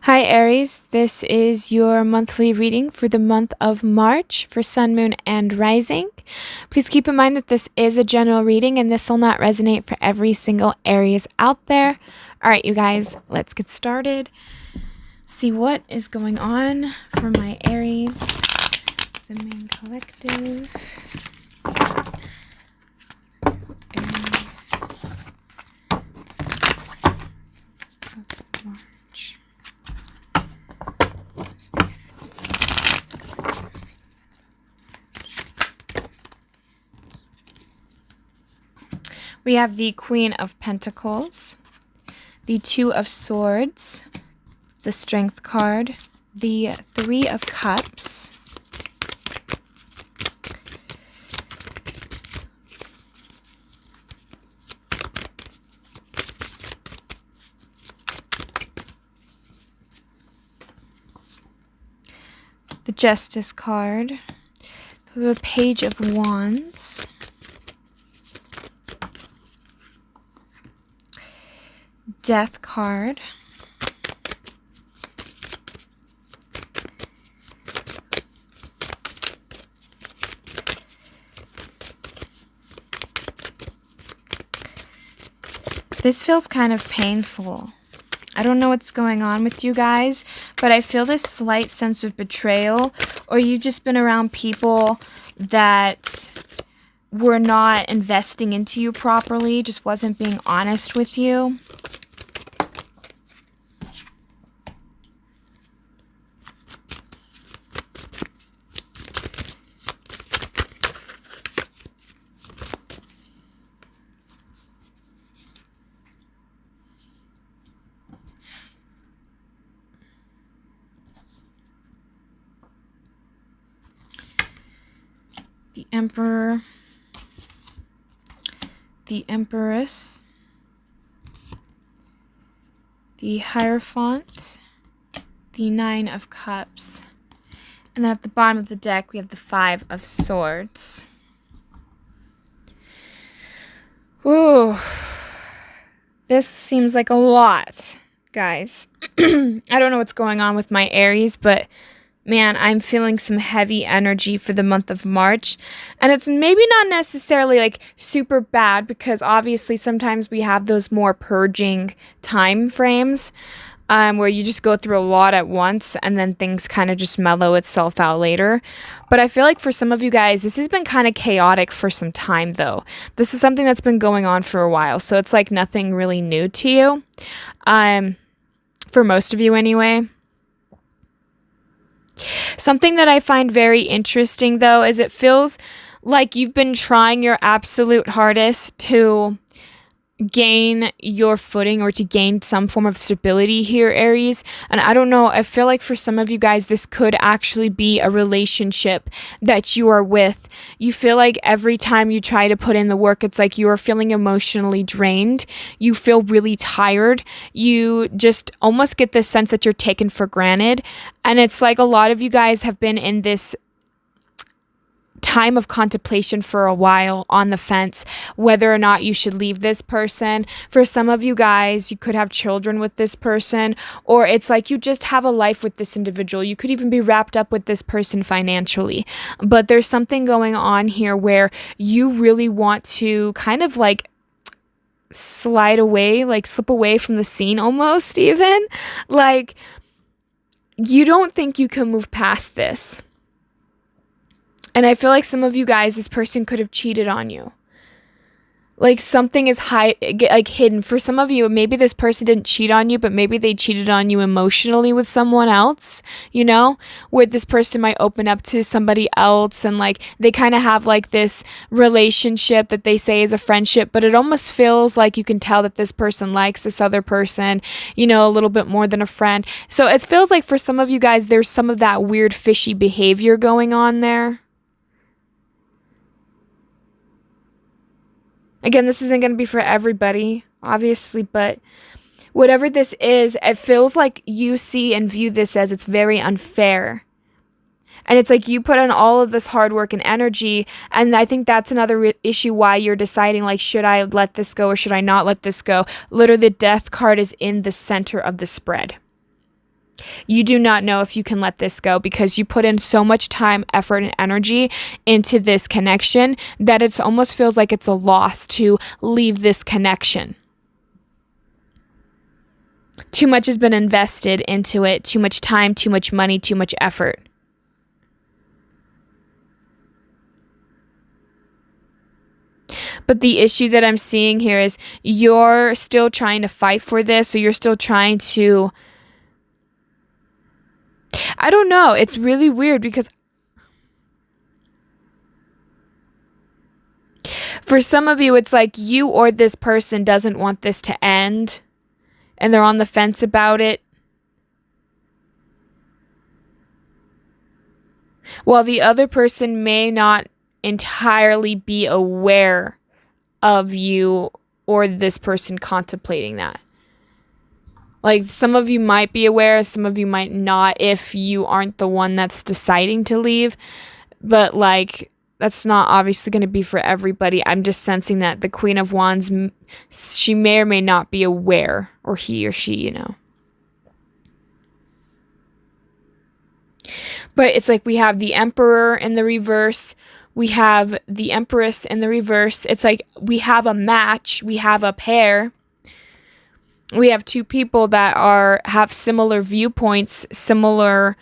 Hi Aries, this is your monthly reading for the month of March for Sun, Moon, and Rising. Please keep in mind that this is a general reading and this will not resonate for every single Aries out there. Alright you guys, let's get started. See what is going on for my Aries, the main collective. March. We have the Queen of Pentacles, the Two of Swords, the Strength card, the Three of Cups, the Justice card, the Page of Wands, Death card, this feels kind of painful. I don't know what's going on with you guys, but I feel this slight sense of betrayal, or you've just been around people that were not investing into you properly, just wasn't being honest with you. The Emperor, the Empress, the Hierophant, the Nine of Cups, and then at the bottom of the deck we have the Five of Swords. Ooh, this seems like a lot, guys. I don't know what's going on with my Aries, but man, I'm feeling some heavy energy for the month of March. And it's maybe not necessarily like super bad, because obviously sometimes we have those more purging time frames where you just go through a lot at once and then things kind of just mellow itself out later. But I feel like for some of you guys, this has been kind of chaotic for some time though. This is something that's been going on for a while. So it's like nothing really new to you. For most of you anyway. Something that I find very interesting, though, is it feels like you've been trying your absolute hardest to gain your footing or to gain some form of stability here, Aries. And I don't know, I feel like for some of you guys, this could actually be a relationship that you are with. You feel like every time you try to put in the work, it's like you are feeling emotionally drained. You feel really tired. You just almost get this sense that you're taken for granted. And it's like a lot of you guys have been in this time of contemplation for a while, on the fence whether or not you should leave this person. For some of you guys, you could have children with this person, or it's like you just have a life with this individual. You could even be wrapped up with this person financially, but there's something going on here where you really want to kind of like slide away, like slip away from the scene almost, even like you don't think you can move past this. And I feel like some of you guys, this person could have cheated on you. Like something is hidden. For some of you, maybe this person didn't cheat on you, but maybe they cheated on you emotionally with someone else, you know, where this person might open up to somebody else and like they kind of have like this relationship that they say is a friendship, but it almost feels like you can tell that this person likes this other person, you know, a little bit more than a friend. So it feels like for some of you guys, there's some of that weird fishy behavior going on there. Again, this isn't going to be for everybody, obviously, but whatever this is, it feels like you see and view this as it's very unfair. And it's like you put in all of this hard work and energy. And I think that's another issue why you're deciding, like, should I let this go or should I not let this go? Literally, the death card is in the center of the spread. You do not know if you can let this go because you put in so much time, effort, and energy into this connection that it almost feels like it's a loss to leave this connection. Too much has been invested into it, too much time, too much money, too much effort. But the issue that I'm seeing here is you're still trying to fight for this, or you're still trying to, I don't know. It's really weird because for some of you, it's like you or this person doesn't want this to end and they're on the fence about it. While the other person may not entirely be aware of you or this person contemplating that. Like, some of you might be aware, some of you might not if you aren't the one that's deciding to leave. But, like, that's not obviously going to be for everybody. I'm just sensing that the Queen of Wands, she may or may not be aware, or he or she, you know. But it's like we have the Emperor in the reverse. We have the Empress in the reverse. It's like we have a match. We have a pair. We have two people that have similar viewpoints, similar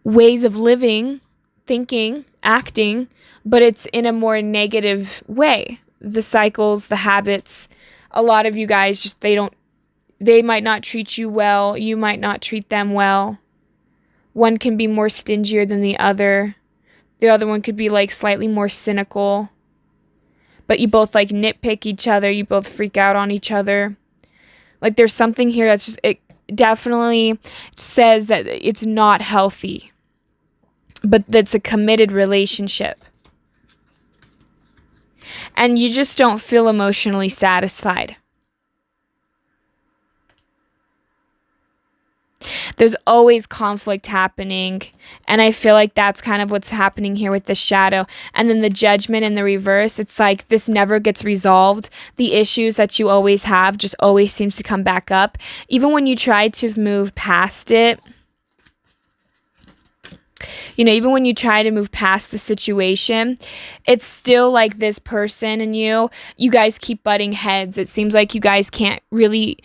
ways of living, thinking, acting, but it's in a more negative way. The cycles, the habits, a lot of you guys just, they might not treat you well. You might not treat them well. One can be more stingier than the other. The other one could be like slightly more cynical. But you both like nitpick each other. You both freak out on each other. Like, there's something here that's just, it definitely says that it's not healthy. But that's a committed relationship. And you just don't feel emotionally satisfied. There's always conflict happening, and I feel like that's kind of what's happening here with the Shadow. And then the Judgment in the reverse, it's like this never gets resolved. The issues that you always have just always seems to come back up. Even when you try to move past it, you know, even when you try to move past the situation, it's still like this person and you guys keep butting heads. It seems like you guys can't really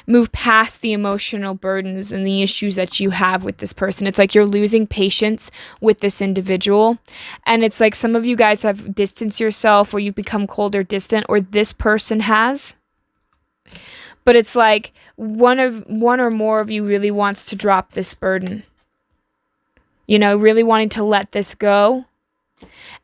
move past the emotional burdens and the issues that you have with this person. It's like you're losing patience with this individual. And it's like some of you guys have distanced yourself, or you've become cold or distant, or this person has. But it's like one or more of you really wants to drop this burden. You know, really wanting to let this go.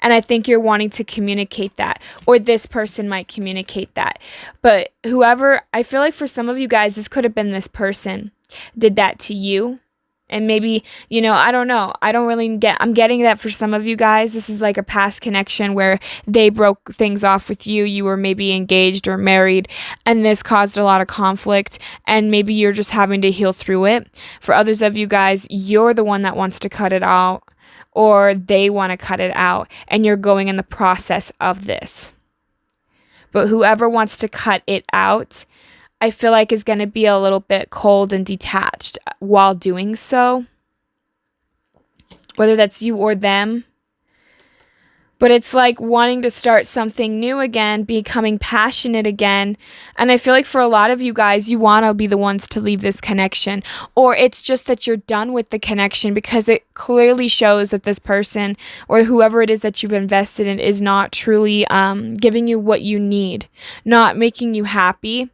And I think you're wanting to communicate that, or this person might communicate that. But whoever, I feel like for some of you guys, this could have been this person did that to you. And maybe, you know, I don't know. I'm getting that for some of you guys, this is like a past connection where they broke things off with you. You were maybe engaged or married, and this caused a lot of conflict, and maybe you're just having to heal through it. For others of you guys, you're the one that wants to cut it out, or they want to cut it out, and you're going in the process of this. But whoever wants to cut it out, I feel like is going to be a little bit cold and detached while doing so. Whether that's you or them. But it's like wanting to start something new again, becoming passionate again. And I feel like for a lot of you guys, you want to be the ones to leave this connection. Or it's just that you're done with the connection because it clearly shows that this person or whoever it is that you've invested in is not truly giving you what you need, not making you happy.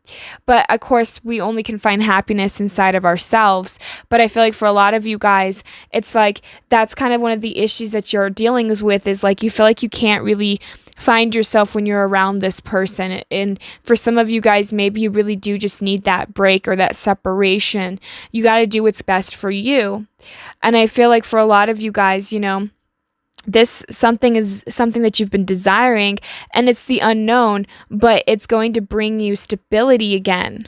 But of course, we only can find happiness inside of ourselves. But I feel like for a lot of you guys, it's like that's kind of one of the issues that you're dealing with, is like you feel like you can't really find yourself when you're around this person. And for some of you guys, maybe you really do just need that break or that separation. You got to do what's best for you. And I feel like for a lot of you guys, you know, this something is something that you've been desiring, and it's the unknown, but it's going to bring you stability again.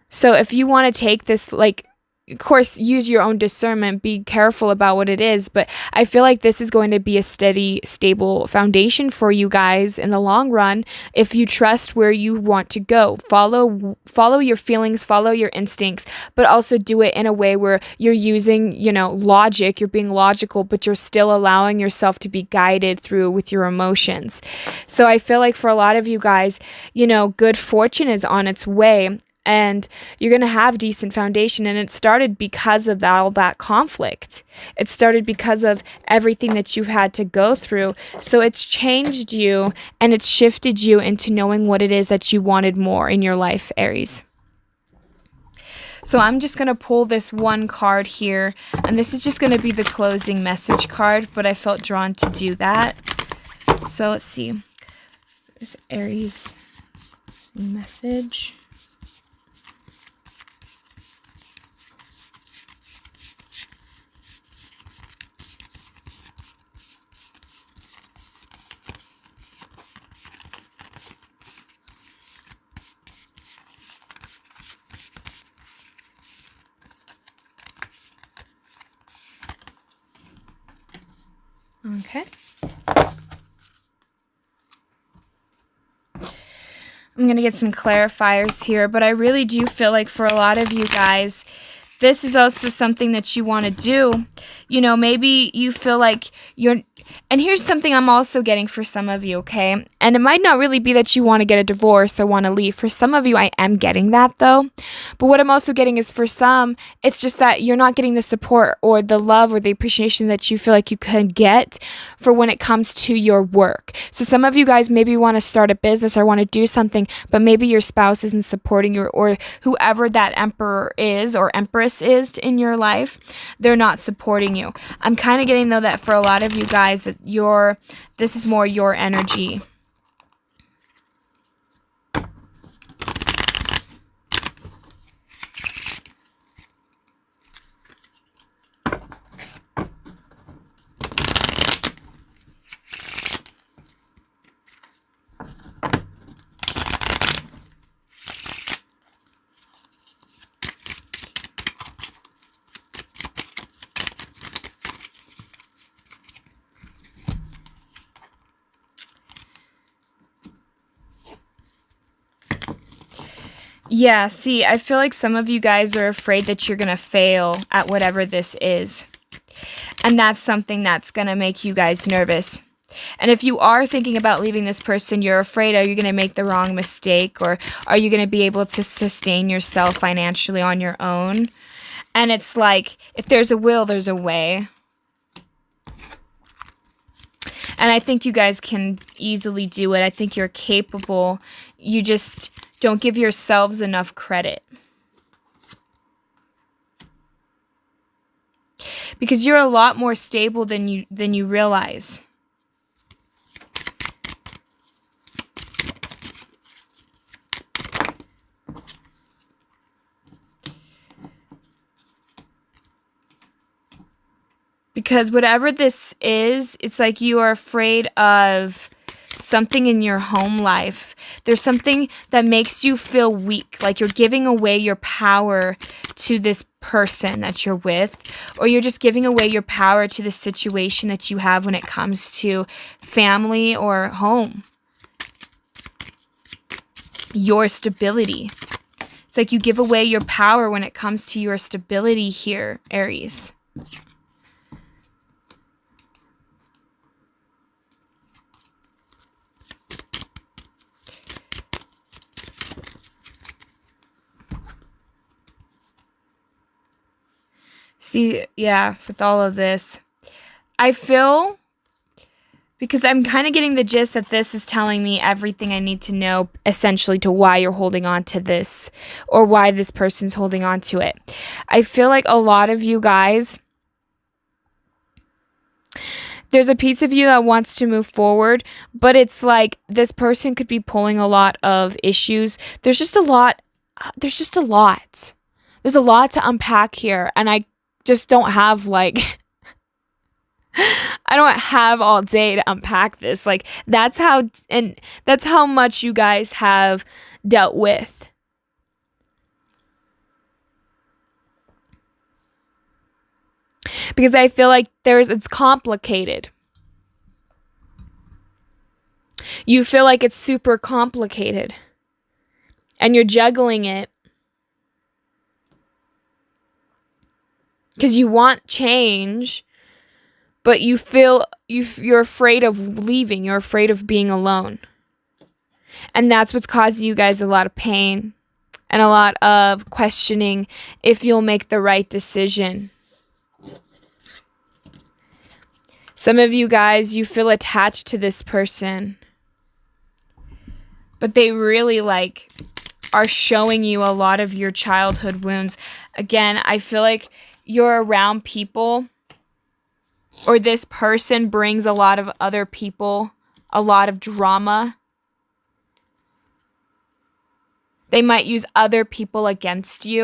So if you want to take this, like, of course, use your own discernment, be careful about what it is, but I feel like this is going to be a steady, stable foundation for you guys in the long run if you trust where you want to go. Follow your feelings, follow your instincts, but also do it in a way where you're using, logic, you're being logical, but you're still allowing yourself to be guided through with your emotions. So I feel like for a lot of you guys, good fortune is on its way. And you're going to have decent foundation. And it started because of all that conflict. It started because of everything that you've had to go through. So it's changed you and it's shifted you into knowing what it is that you wanted more in your life, Aries. So I'm just going to pull this one card here. And this is just going to be the closing message card. But I felt drawn to do that. So let's see. There's Aries message. Okay. I'm going to get some clarifiers here, but I really do feel like for a lot of you guys, this is also something that you want to do. Maybe you feel like and here's something I'm also getting for some of you, okay? And it might not really be that you want to get a divorce or want to leave. For some of you, I am getting that though. But what I'm also getting is for some, it's just that you're not getting the support or the love or the appreciation that you feel like you could get for when it comes to your work. So some of you guys maybe want to start a business or want to do something, but maybe your spouse isn't supporting you, or whoever that emperor is or empress is in your life, they're not supporting you. I'm kind of getting though that for a lot of you guys that this is more your energy. Yeah, see, I feel like some of you guys are afraid that you're going to fail at whatever this is. And that's something that's going to make you guys nervous. And if you are thinking about leaving this person, you're afraid, are you going to make the wrong mistake? Or are you going to be able to sustain yourself financially on your own? And it's like, if there's a will, there's a way. And I think you guys can easily do it. I think you're capable. You just don't give yourselves enough credit. Because you're a lot more stable than you realize. Because whatever this is, it's like you are afraid of something in your home life. There's something that makes you feel weak, like you're giving away your power to this person that you're with, or you're just giving away your power to the situation that you have when it comes to family or home. Your stability. It's like you give away your power when it comes to your stability here, Aries. See, yeah, with all of this, I feel, because I'm kind of getting the gist that this is telling me everything I need to know, essentially, to why you're holding on to this, or why this person's holding on to it. I feel like a lot of you guys, there's a piece of you that wants to move forward, but it's like this person could be pulling a lot of issues. There's just a lot. There's a lot to unpack here, and I just don't have I don't have all day to unpack this. Like that's how much you guys have dealt with. Because I feel like it's complicated. You feel like it's super complicated. And you're juggling it. Because you want change, but you feel you're afraid of leaving. You're afraid of being alone. And that's what's causing you guys a lot of pain and a lot of questioning if you'll make the right decision. Some of you guys, you feel attached to this person, but they really are showing you a lot of your childhood wounds. Again, I feel like you're around people, or this person brings a lot of other people, a lot of drama. They might use other people against you.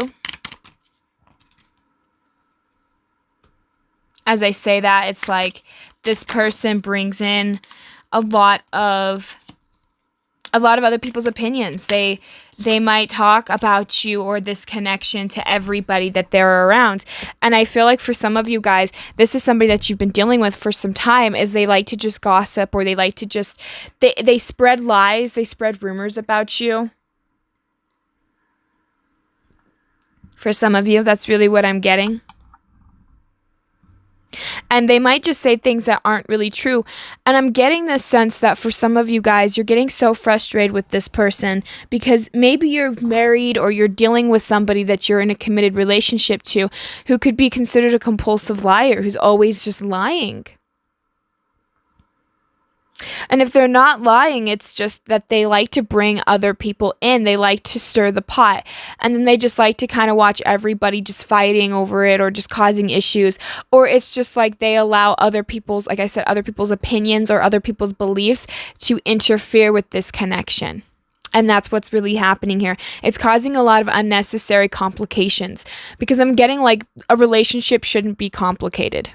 As I say that, it's like this person brings in a lot of other people's opinions. They might talk about you or this connection to everybody that they're around. And I feel like for some of you guys, this is somebody that you've been dealing with for some time, is they like to just gossip, or they like to just, they spread lies, they spread rumors about you. For some of you, that's really what I'm getting. And they might just say things that aren't really true. And I'm getting this sense that for some of you guys, you're getting so frustrated with this person because maybe you're married or you're dealing with somebody that you're in a committed relationship to who could be considered a compulsive liar, who's always just lying. And if they're not lying, it's just that they like to bring other people in. They like to stir the pot. And then they just like to kind of watch everybody just fighting over it or just causing issues. Or it's just like they allow other people's, like I said, other people's opinions or other people's beliefs to interfere with this connection. And that's what's really happening here. It's causing a lot of unnecessary complications because I'm getting like a relationship shouldn't be complicated.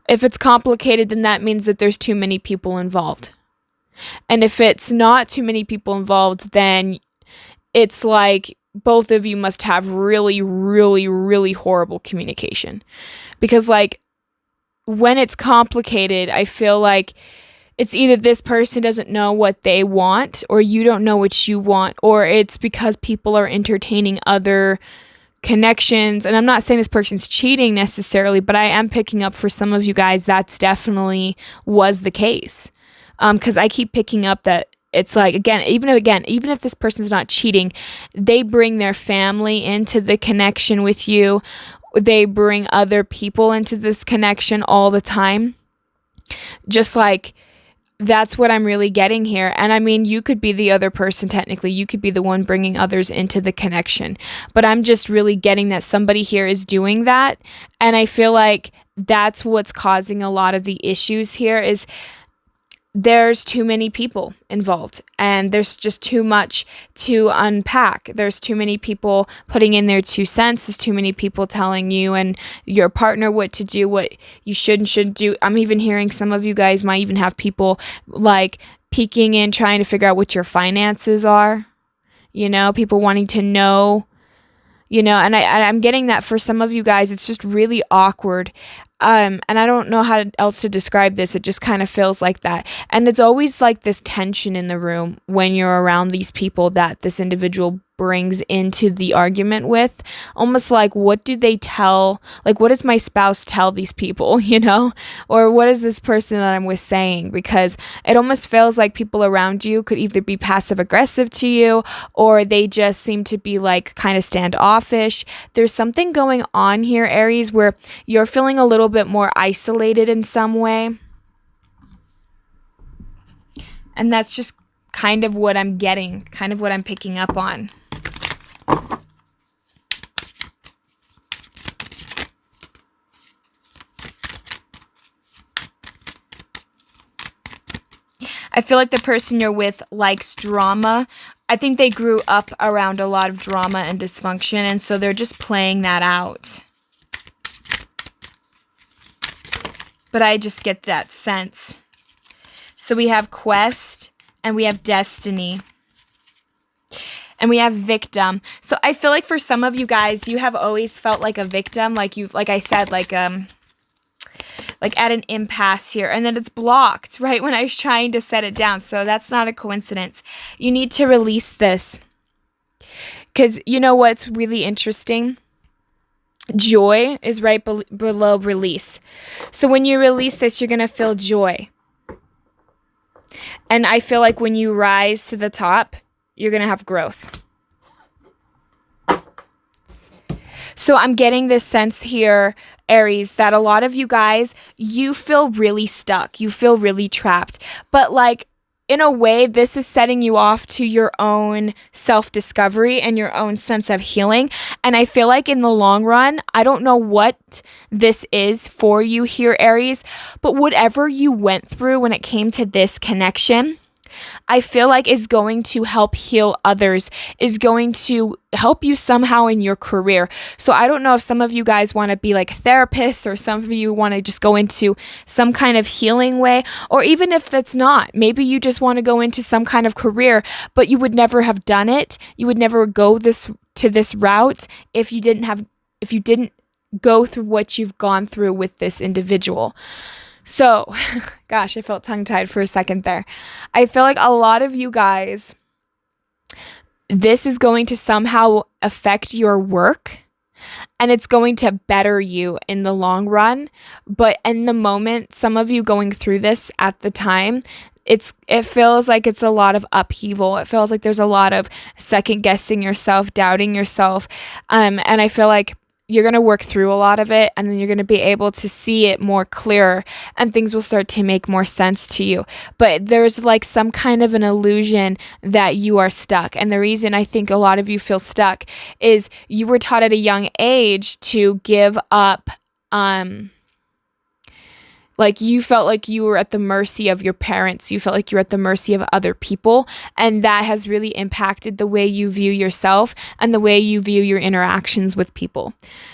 If it's complicated, then that means that there's too many people involved. And if it's not too many people involved, then it's like both of you must have really, really, really horrible communication. Because like when it's complicated, I feel like it's either this person doesn't know what they want or you don't know what you want, or it's because people are entertaining other connections. And I'm not saying this person's cheating necessarily, but I am picking up for some of you guys that's definitely was the case. Because I keep picking up that it's like, even if this person's not cheating, they bring their family into the connection with you. They bring other people into this connection all the time. Just like, that's what I'm really getting here. And I mean, you could be the other person technically. You could be the one bringing others into the connection. But I'm just really getting that somebody here is doing that. And I feel like that's what's causing a lot of the issues here is there's too many people involved and there's just too much to unpack. There's too many people putting in their 2 cents. There's too many people telling you and your partner what to do, what you should and shouldn't do. I'm even hearing some of you guys might even have people like peeking in, trying to figure out what your finances are. You know, people wanting to know, you know, and I'm getting that for some of you guys, it's just really awkward. And I don't know how else to describe this. It just kind of feels like that. And it's always like this tension in the room when you're around these people that this individual brings into the argument with. Almost like, what do they tell? Like, what does my spouse tell these people, you know? Or what is this person that I'm with saying? Because it almost feels like people around you could either be passive aggressive to you or they just seem to be like kind of standoffish. There's something going on here, Aries, where you're feeling a little bit more isolated in some way. And that's just kind of what I'm getting, kind of what I'm picking up on. I feel like the person you're with likes drama. I think they grew up around a lot of drama and dysfunction, and so they're just playing that out. But I just get that sense. So we have quest and we have destiny. And we have victim. So I feel like for some of you guys, you have always felt like a victim, like I said, like at an impasse here, and then it's blocked right when I was trying to set it down. So that's not a coincidence. You need to release this, because you know what's really interesting? Joy is right below release. So when you release this, you're going to feel joy. And I feel like when you rise to the top, you're going to have growth. So I'm getting this sense here, Aries, that a lot of you guys, you feel really stuck. You feel really trapped. But like, in a way, this is setting you off to your own self-discovery and your own sense of healing. And I feel like in the long run, I don't know what this is for you here, Aries, but whatever you went through when it came to this connection, I feel like is going to help heal others, is going to help you somehow in your career. So I don't know if some of you guys want to be like therapists, or some of you want to just go into some kind of healing way, or even if that's not, maybe you just want to go into some kind of career, but you would never have done it. You would never go this route if you didn't go through what you've gone through with this individual. So, gosh, I felt tongue-tied for a second there. I feel like a lot of you guys, this is going to somehow affect your work, and it's going to better you in the long run. But in the moment, some of you going through this at the time, it feels like it's a lot of upheaval. It feels like there's a lot of second guessing yourself, doubting yourself. And I feel like you're going to work through a lot of it, and then you're going to be able to see it more clear, and things will start to make more sense to you. But there's like some kind of an illusion that you are stuck. And the reason I think a lot of you feel stuck is you were taught at a young age to give up, like you felt like you were at the mercy of your parents. You felt like you're at the mercy of other people. And that has really impacted the way you view yourself and the way you view your interactions with people.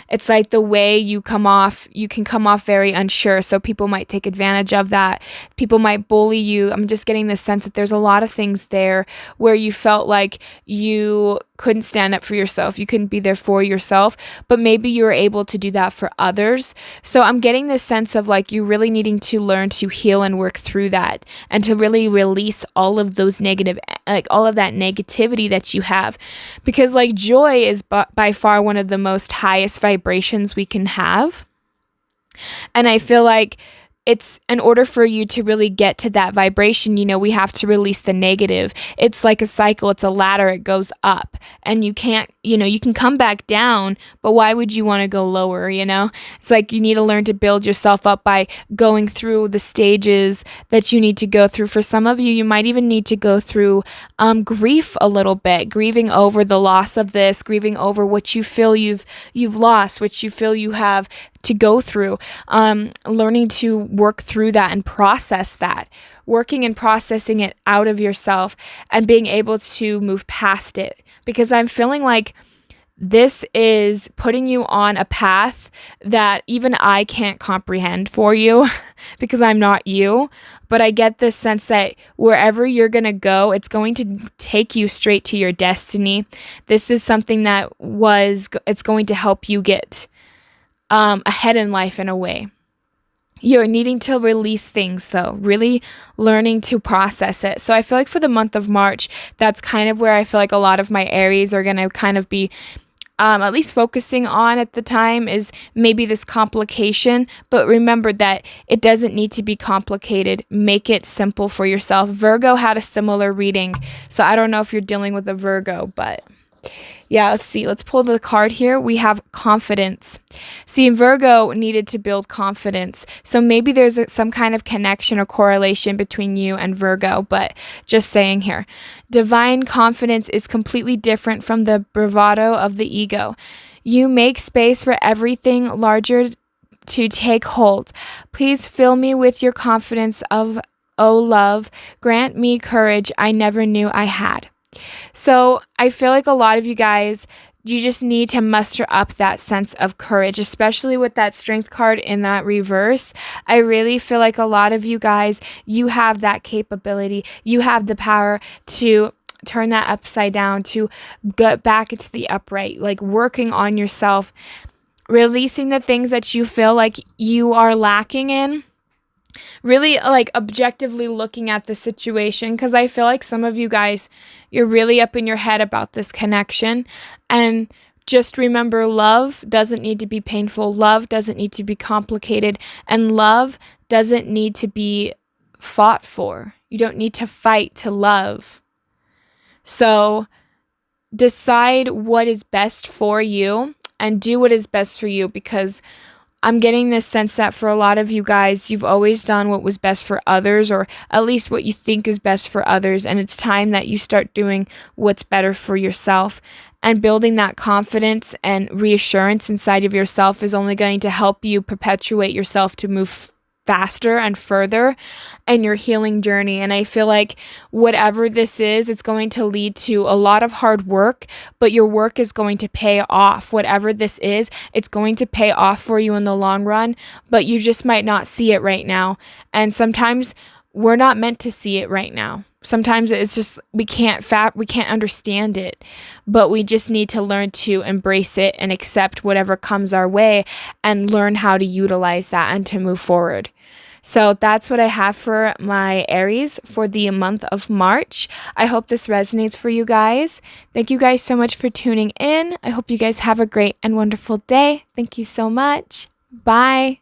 It's like the way you can come off very unsure. So people might take advantage of that. People might bully you. I'm just getting the sense that there's a lot of things there where you felt like you couldn't stand up for yourself. You couldn't be there for yourself, but maybe you were able to do that for others. So I'm getting this sense of like you really needing to learn to heal and work through that, and to really release all of those all of that negativity that you have, because like joy is by far one of the most highest vibrations we can have. And I feel like it's in order for you to really get to that vibration, we have to release the negative. It's like a cycle. It's a ladder. It goes up, and you can't, you can come back down, but why would you want to go lower? It's like you need to learn to build yourself up by going through the stages that you need to go through. For some of you, you might even need to go through grief a little bit, grieving over the loss of this, grieving over what you feel you've lost, what you feel you have to go through, learning to work through that and process that, working and processing it out of yourself and being able to move past it. Because I'm feeling like this is putting you on a path that even I can't comprehend for you because I'm not you. But I get this sense that wherever you're going to go, it's going to take you straight to your destiny. This is something that it's going to help you get ahead in life in a way. You're needing to release things though, really learning to process it. So I feel like for the month of March, that's kind of where I feel like a lot of my Aries are going to kind of be at least focusing on at the time, is maybe this complication. But remember that it doesn't need to be complicated. Make it simple for yourself. Virgo had a similar reading. So I don't know if you're dealing with a Virgo, but yeah, let's see. Let's pull the card here. We have confidence. See, Virgo needed to build confidence. So maybe there's some kind of connection or correlation between you and Virgo, but just saying here. Divine confidence is completely different from the bravado of the ego. You make space for everything larger to take hold. Please fill me with your confidence of, oh love, grant me courage I never knew I had. So I feel like a lot of you guys, you just need to muster up that sense of courage, especially with that strength card in that reverse. I really feel like a lot of you guys, you have that capability. You have the power to turn that upside down, to get back into the upright, like working on yourself, releasing the things that you feel like you are lacking in, really like objectively looking at the situation, because I feel like some of you guys, you're really up in your head about this connection. And just remember, love doesn't need to be painful, love doesn't need to be complicated, and love doesn't need to be fought for. You don't need to fight to love. So decide what is best for you and do what is best for you, because I'm getting this sense that for a lot of you guys, you've always done what was best for others, or at least what you think is best for others. And it's time that you start doing what's better for yourself. And building that confidence and reassurance inside of yourself is only going to help you perpetuate yourself to move faster and further in your healing journey. And I feel like whatever this is, it's going to lead to a lot of hard work, but your work is going to pay off. Whatever this is, it's going to pay off for you in the long run, but you just might not see it right now. And sometimes we're not meant to see it right now. Sometimes it's just we can't understand it, but we just need to learn to embrace it and accept whatever comes our way and learn how to utilize that and to move forward. So that's what I have for my Aries for the month of March. I hope this resonates for you guys. Thank you guys so much for tuning in. I hope you guys have a great and wonderful day. Thank you so much. Bye.